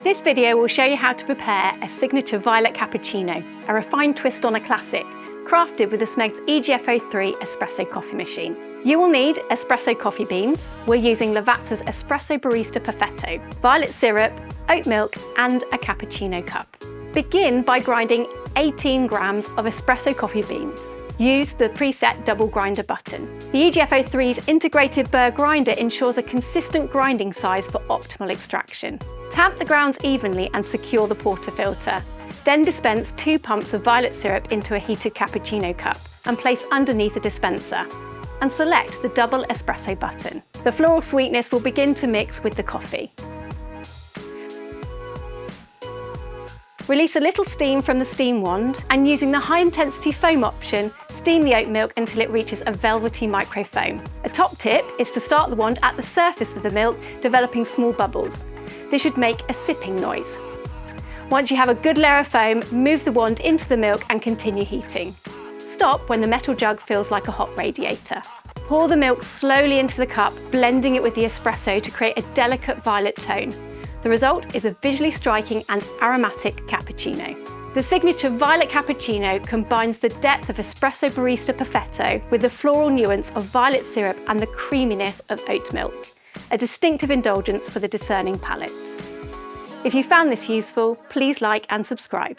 This video will show you how to prepare a signature violet cappuccino, a refined twist on a classic, crafted with the Smeg EGF03 espresso coffee machine. You will need espresso coffee beans. We're using Lavazza's Espresso Barista Perfetto, violet syrup, oat milk, and a cappuccino cup. Begin by grinding 18 grams of espresso coffee beans. Use the preset double grinder button. The EGF03's integrated burr grinder ensures a consistent grinding size for optimal extraction. Tap the grounds evenly and secure the portafilter. Then dispense 2 pumps of violet syrup into a heated cappuccino cup and place underneath the dispenser. And select the double espresso button. The floral sweetness will begin to mix with the coffee. Release a little steam from the steam wand and using the high intensity foam option, steam the oat milk until it reaches a velvety micro foam. A top tip is to start the wand at the surface of the milk, developing small bubbles. This should make a sipping noise. Once you have a good layer of foam, move the wand into the milk and continue heating. Stop when the metal jug feels like a hot radiator. Pour the milk slowly into the cup, blending it with the espresso to create a delicate violet tone. The result is a visually striking and aromatic cappuccino. The signature violet cappuccino combines the depth of Espresso Barista Perfetto with the floral nuance of violet syrup and the creaminess of oat milk, a distinctive indulgence for the discerning palate. If you found this useful, please like and subscribe.